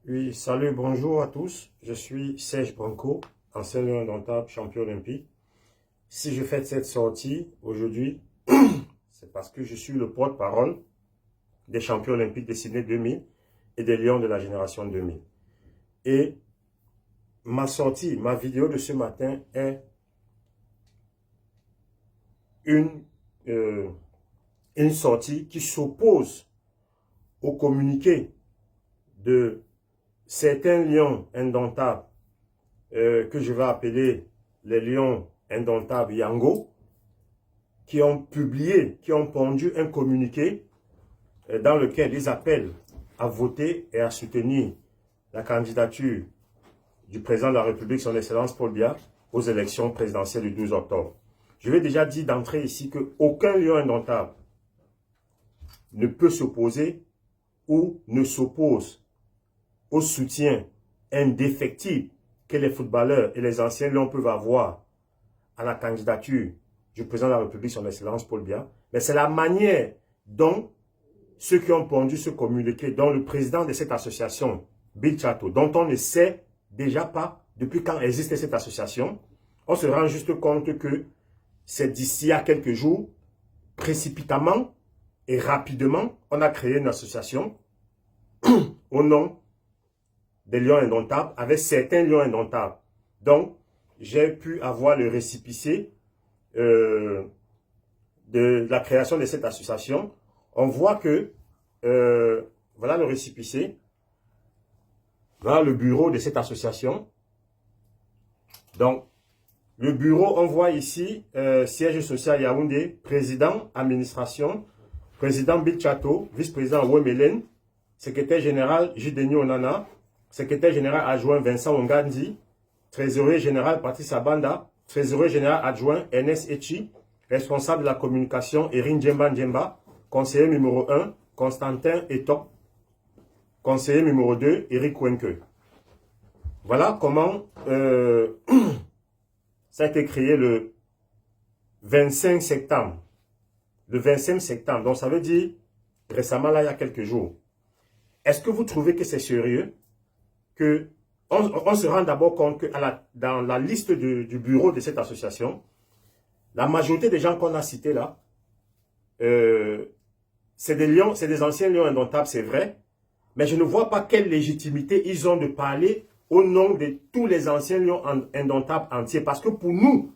Oui, salut, bonjour à tous. Je suis Serge Branco, ancien lion indomptable, champion olympique. Si je fais cette sortie aujourd'hui, c'est parce que je suis le porte-parole des champions olympiques de Sydney 2000 et des lions de la génération 2000. Et ma sortie, ma vidéo de ce matin est une, euh, une sortie qui s'oppose au communiqué de certains lions indomptables que je vais appeler les lions indomptables Yango, qui ont publié, qui ont pondu un communiqué dans lequel ils appellent à voter et à soutenir la candidature du président de la République, son Excellence Paul Biya, aux élections présidentielles du 12 octobre. Je vais déjà dire d'entrée ici qu'aucun lion indomptable ne peut s'opposer ou ne s'oppose au soutien indéfectible que les footballeurs et les anciens lions peuvent avoir à la candidature du président de la République, son Excellence Paul Biya, mais c'est la manière dont ceux qui ont pondu ce communiqué, dont le président de cette association, Bill Chato, dont on ne sait déjà pas depuis quand existe cette association, on se rend juste compte que c'est d'ici à quelques jours, précipitamment et rapidement, on a créé une association au nom des lions indomptables, avec certains lions indomptables. Donc, j'ai pu avoir le récépissé de la création de cette association. On voit que, voilà le récépissé, voilà le bureau de cette association. Donc, le bureau, on voit ici, siège social Yaoundé, président, administration, président Bill Chato, vice-président Wemelen, secrétaire général Jideni Onana, secrétaire général adjoint Vincent Ongandi, trésorier général Patrice Abanda, trésorier général adjoint Ernest Echi, responsable de la communication Erin Djemba Djemba, conseiller numéro 1, Constantin Etok, conseiller numéro 2, Eric Wenke. Voilà comment ça a été créé le 25 septembre. Le 25 septembre, donc ça veut dire récemment, là, il y a quelques jours. Est-ce que vous trouvez que c'est sérieux que on se rend d'abord compte que dans la liste du bureau de cette association, la majorité des gens qu'on a cités là, c'est des anciens lions indomptables, c'est vrai, mais je ne vois pas quelle légitimité ils ont de parler au nom de tous les anciens lions indomptables entiers. Parce que pour nous,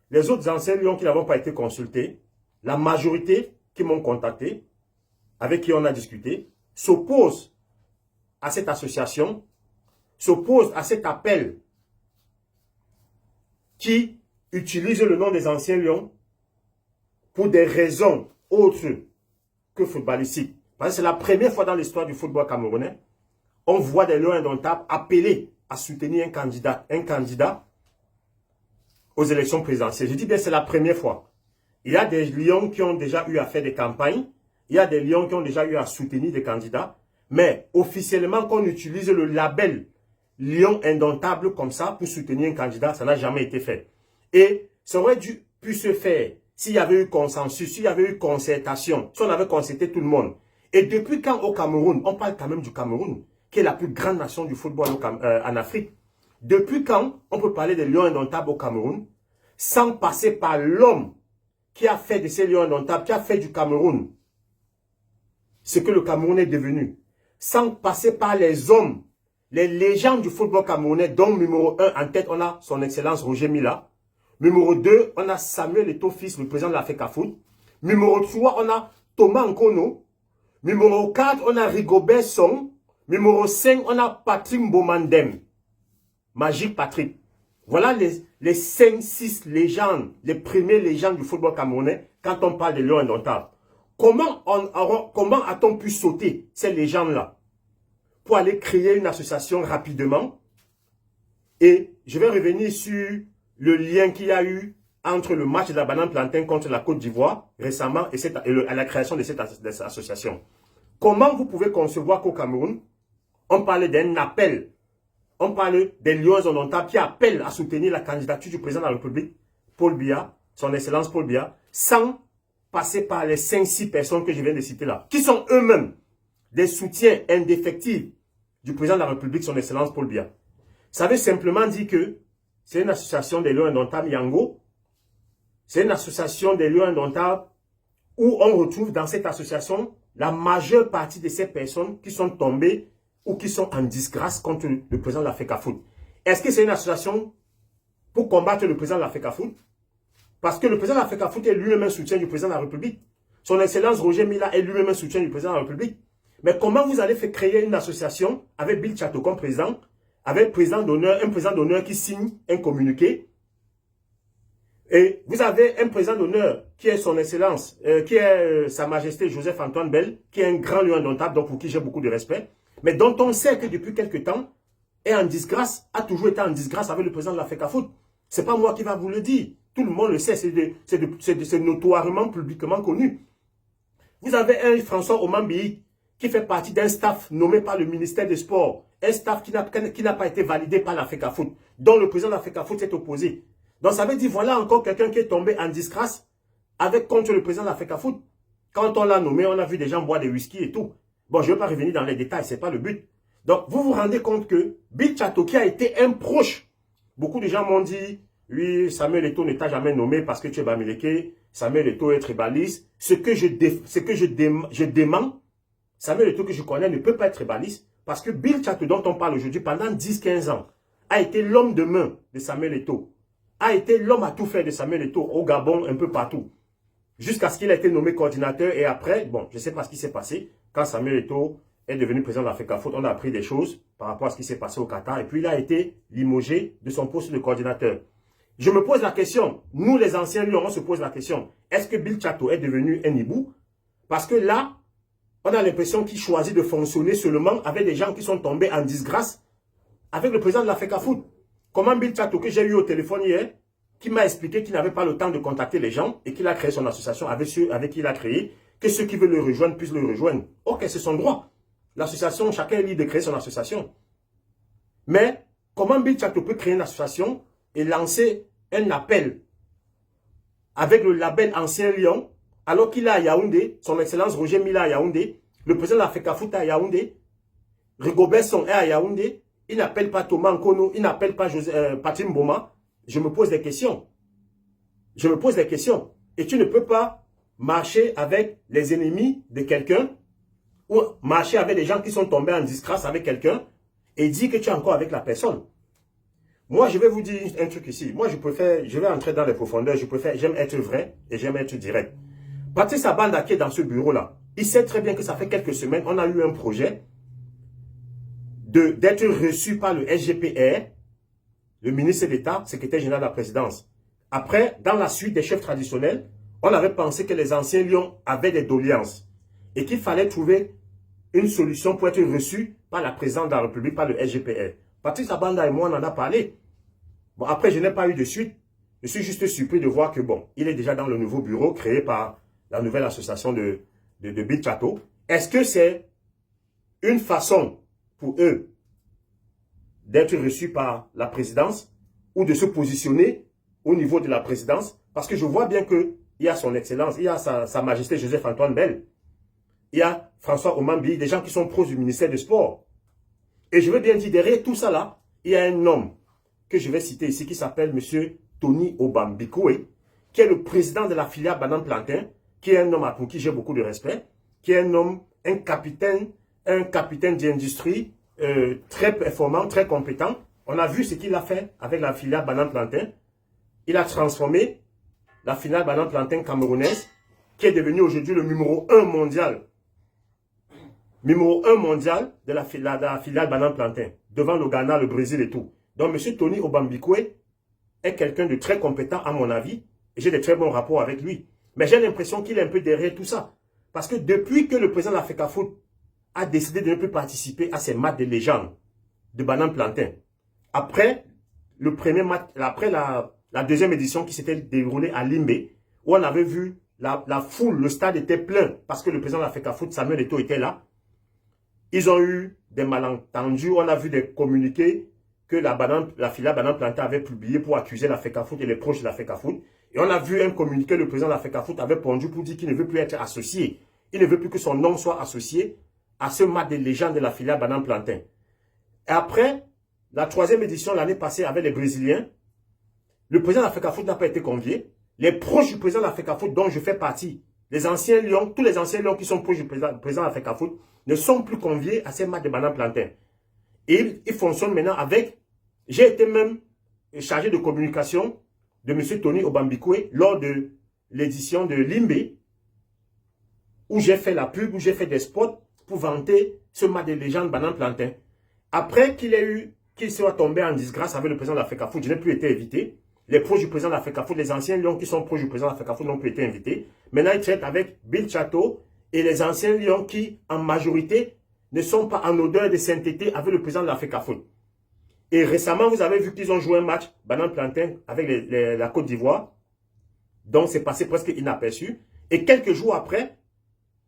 les autres anciens lions qui n'avons pas été consultés, la majorité qui m'ont contacté, avec qui on a discuté, s'opposent à cette association, s'opposent à cet appel qui utilise le nom des anciens lions pour des raisons autres que footballistiques. Parce que c'est la première fois dans l'histoire du football camerounais, on voit des lions indomptables appelés à soutenir un candidat aux élections présidentielles. Je dis bien c'est la première fois. Il y a des lions qui ont déjà eu à faire des campagnes, il y a des lions qui ont déjà eu à soutenir des candidats, mais officiellement qu'on utilise le label lion indomptable comme ça pour soutenir un candidat, ça n'a jamais été fait. Et ça aurait pu se faire s'il y avait eu consensus, s'il y avait eu concertation, si on avait concerté tout le monde. Et depuis quand au Cameroun, on parle quand même du Cameroun, qui est la plus grande nation du football en Afrique. Depuis quand on peut parler des lions indomptables au Cameroun sans passer par l'homme qui a fait de ces lions indomptables, qui a fait du Cameroun ce que le Cameroun est devenu, sans passer par les hommes, les légendes du football camerounais, dont numéro 1 en tête, on a son excellence Roger Mila. Numéro 2, on a Samuel Eto'o-Fils, le président de la FECAFOOT. Numéro 3, on a Thomas Nkono. Numéro 4, on a Rigobert Song. Numéro 5, on a Patrick Mbomandem. Magique Patrick. Voilà les 5-6 légendes, les premières légendes du football camerounais quand on parle de lions indomptables. Comment a-t-on pu sauter ces légendes-là pour aller créer une association rapidement? Et je vais revenir sur le lien qu'il y a eu entre le match de la banane plantain contre la Côte d'Ivoire récemment et la création de cette association. Comment vous pouvez concevoir qu'au Cameroun, on parle d'un appel, on parle des lions indomptables qui appellent à soutenir la candidature du président de la République, Paul Biya, son excellence Paul Biya, sans passer par les 5-6 personnes que je viens de citer là, qui sont eux-mêmes des soutiens indéfectibles du président de la République, son Excellence Paul Biya. Ça veut simplement dire que c'est une association des lions indomptables Yango. C'est une association des lions indomptables où on retrouve dans cette association la majeure partie de ces personnes qui sont tombées ou qui sont en disgrâce contre le président de la FECAFOOT. Est-ce que c'est une association pour combattre le président de la FECAFOOT? Parce que le président de la FECAFOOT est lui-même un soutien du président de la République. Son Excellence Roger Mila est lui-même un soutien du président de la République. Mais comment vous allez faire créer une association avec Bill Chateau comme président, avec un président d'honneur qui signe un communiqué? Et vous avez un président d'honneur qui est son Excellence, qui est Sa Majesté Joseph-Antoine Bell, qui est un grand lion indomptable, donc pour qui j'ai beaucoup de respect, mais dont on sait que depuis quelque temps est en disgrâce, a toujours été en disgrâce avec le président de la FECAFOOT. Ce n'est pas moi qui va vous le dire. Tout le monde le sait, c'est notoirement, publiquement connu. Vous avez un François Omambi qui fait partie d'un staff nommé par le ministère des Sports, un staff qui n'a pas été validé par la FECAFOOT, dont le président de la FECAFOOT s'est opposé. Donc ça veut dire, voilà encore quelqu'un qui est tombé en disgrâce contre le président de la FECAFOOT. Quand on l'a nommé, on a vu des gens boire des whisky et tout. Bon, je ne vais pas revenir dans les détails, ce n'est pas le but. Donc, vous vous rendez compte que Bill Chateau, qui a été un proche, beaucoup de gens m'ont dit, oui, Samuel Eto'o ne t'a jamais nommé parce que tu es Bamileke, Samuel Eto'o est tribaliste. Ce que je dément, Samuel Eto'o que je connais ne peut pas être tribaliste parce que Bill Chateau, dont on parle aujourd'hui, pendant 10-15 ans, a été l'homme de main de Samuel Eto'o, a été l'homme à tout faire de Samuel Eto'o au Gabon, un peu partout, jusqu'à ce qu'il ait été nommé coordinateur et après, bon, je ne sais pas ce qui s'est passé, quand Samuel Eto'o est devenu président de la FECAFOOT, on a appris des choses par rapport à ce qui s'est passé au Qatar et puis il a été limogé de son poste de coordinateur. Je me pose la question, nous les anciens lions, on se pose la question, est-ce que Bill Chateau est devenu un hibou? Parce que là, on a l'impression qu'il choisit de fonctionner seulement avec des gens qui sont tombés en disgrâce avec le président de la FECAFOOT. Comment Bill Chateau, que j'ai eu au téléphone hier, qui m'a expliqué qu'il n'avait pas le temps de contacter les gens et qu'il a créé son association avec ceux avec qui il a créé, que ceux qui veulent le rejoindre puissent le rejoindre. Ok, c'est son droit. L'association, chacun est libre de créer son association. Mais comment Bill Chateau peut créer une association et lancer un appel avec le label Ancien Lion, alors qu'il est à Yaoundé, son Excellence Roger Mila à Yaoundé, le président de la FECAFOOT à Yaoundé, Rigobert Song est à Yaoundé, il n'appelle pas Thomas Nkono, il n'appelle pas Patim Boma. Je me pose des questions. Je me pose des questions. Et tu ne peux pas marcher avec les ennemis de quelqu'un ou marcher avec des gens qui sont tombés en disgrâce avec quelqu'un et dire que tu es encore avec la personne. Moi, je vais vous dire un truc ici. Moi, je vais entrer dans les profondeurs. J'aime être vrai et j'aime être direct. Patrice Abanda qui est dans ce bureau-là, il sait très bien que ça fait quelques semaines, on a eu un projet d'être reçu par le SGPR, le ministre d'État, secrétaire général de la présidence. Après, dans la suite des chefs traditionnels, on avait pensé que les anciens lions avaient des doléances et qu'il fallait trouver une solution pour être reçu par la présidente de la République, par le SGPR. Patrice Abanda et moi, on en a parlé. Bon, après, je n'ai pas eu de suite. Je suis juste surpris de voir que, bon, il est déjà dans le nouveau bureau créé par la nouvelle association de Bill Chateau. Est-ce que c'est une façon pour eux d'être reçus par la présidence ou de se positionner au niveau de la présidence? Parce que je vois bien qu'il y a son Excellence, il y a sa Majesté Joseph-Antoine Bell, il y a François Omambi, des gens qui sont proches du ministère des Sports. Et je veux bien dire, derrière tout ça là, il y a un homme que je vais citer ici qui s'appelle M. Tony Obambikoe, qui est le président de la filiale Banane Plantain, qui est un homme pour qui j'ai beaucoup de respect, qui est un homme, un capitaine d'industrie très performant, très compétent. On a vu ce qu'il a fait avec la filiale Banane Plantain. Il a transformé la filiale Banane Plantain camerounaise, qui est devenue aujourd'hui le numéro 1 mondial. Numéro 1 mondial de la filiale Banane Plantain, devant le Ghana, le Brésil et tout. Donc, M. Tony Obambikoe est quelqu'un de très compétent à mon avis, et j'ai de très bons rapports avec lui. Mais j'ai l'impression qu'il est un peu derrière tout ça. Parce que depuis que le président de la FECAFOOT a décidé de ne plus participer à ces matchs de légende de Banane Plantain, après le premier match, après la deuxième édition qui s'était déroulée à Limbé, où on avait vu la foule, le stade était plein, parce que le président de la FECAFOOT, Samuel Eto'o, était là. Ils ont eu des malentendus, on a vu des communiqués que la filiale Banane Plantain avait publié pour accuser la FECAFOOT et les proches de la FECAFOOT. Et on a vu un communiqué, le président de la FECAFOOT avait pondu pour dire qu'il ne veut plus être associé. Il ne veut plus que son nom soit associé à ce match de légende de la filiale Banane Plantain. Et après, la 3e édition l'année passée avec les Brésiliens, le président de l'Africafoot n'a pas été convié. Les proches du président de l'Africafoot, dont je fais partie, les anciens Lions, tous les anciens Lions qui sont proches du président de l'Africafoot, ne sont plus conviés à ces matchs de Banane Plantain. Et ils fonctionnent maintenant avec... J'ai été même chargé de communication de M. Tony Obambikwe lors de l'édition de Limbe, où j'ai fait la pub, où j'ai fait des spots pour vanter ce match de légende Banane Plantain. Après qu'il soit tombé en disgrâce avec le président de l'Africafoot, je n'ai plus été invité. Les proches du président de l'Africafoot, les anciens Lions qui sont proches du président de l'Africafoot n'ont plus été invités. Maintenant, ils traitent avec Bill Chateau et les anciens Lions qui, en majorité, ne sont pas en odeur de sainteté avec le président de l'Africafoot. Et récemment, vous avez vu qu'ils ont joué un match Banane Plantain avec la Côte d'Ivoire. Donc, c'est passé presque inaperçu. Et quelques jours après,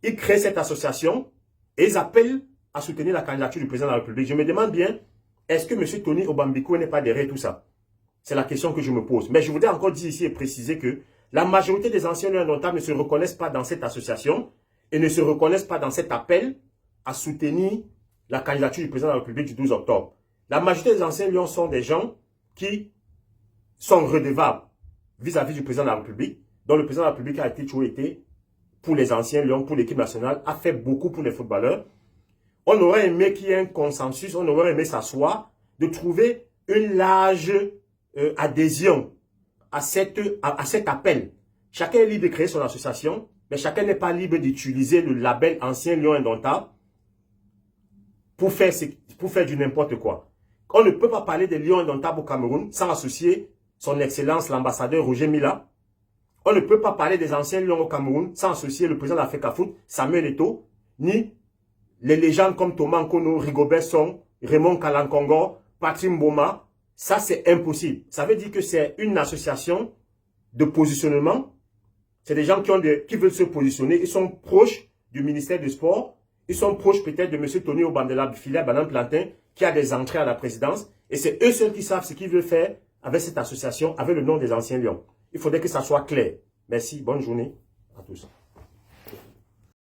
ils créent cette association et ils appellent à soutenir la candidature du président de la République. Je me demande bien, est-ce que M. Tony Obambikwe n'est pas derrière tout ça? C'est la question que je me pose. Mais je voudrais encore dire ici et préciser que la majorité des anciens Lions indomptables ne se reconnaissent pas dans cette association et ne se reconnaissent pas dans cet appel à soutenir la candidature du président de la République du 12 octobre. La majorité des anciens Lions sont des gens qui sont redevables vis-à-vis du président de la République, dont le président de la République a toujours été, pour les anciens Lions, pour l'équipe nationale, a fait beaucoup pour les footballeurs. On aurait aimé qu'il y ait un consensus, on aurait aimé s'asseoir, de trouver une large adhésion à cet appel. Chacun est libre de créer son association, mais chacun n'est pas libre d'utiliser le label Ancien Lion Indomptable pour faire du n'importe quoi. On ne peut pas parler des Lions Indomptables au Cameroun sans associer son Excellence l'ambassadeur Roger Mila. On ne peut pas parler des anciens Lions au Cameroun sans associer le président de l'Africafoot, Samuel Eto'o, ni les légendes comme Thomas Nkono, Rigobert Song, Raymond Kalankongo, Patrick Mboma. Ça, c'est impossible. Ça veut dire que c'est une association de positionnement. C'est des gens qui veulent se positionner. Ils sont proches du ministère du Sport. Ils sont proches peut-être de M. Tony Obandela Bifila Banane Plantain, qui a des entrées à la présidence. Et c'est eux seuls qui savent ce qu'ils veulent faire avec cette association, avec le nom des anciens Lions. Il faudrait que ça soit clair. Merci. Bonne journée à tous.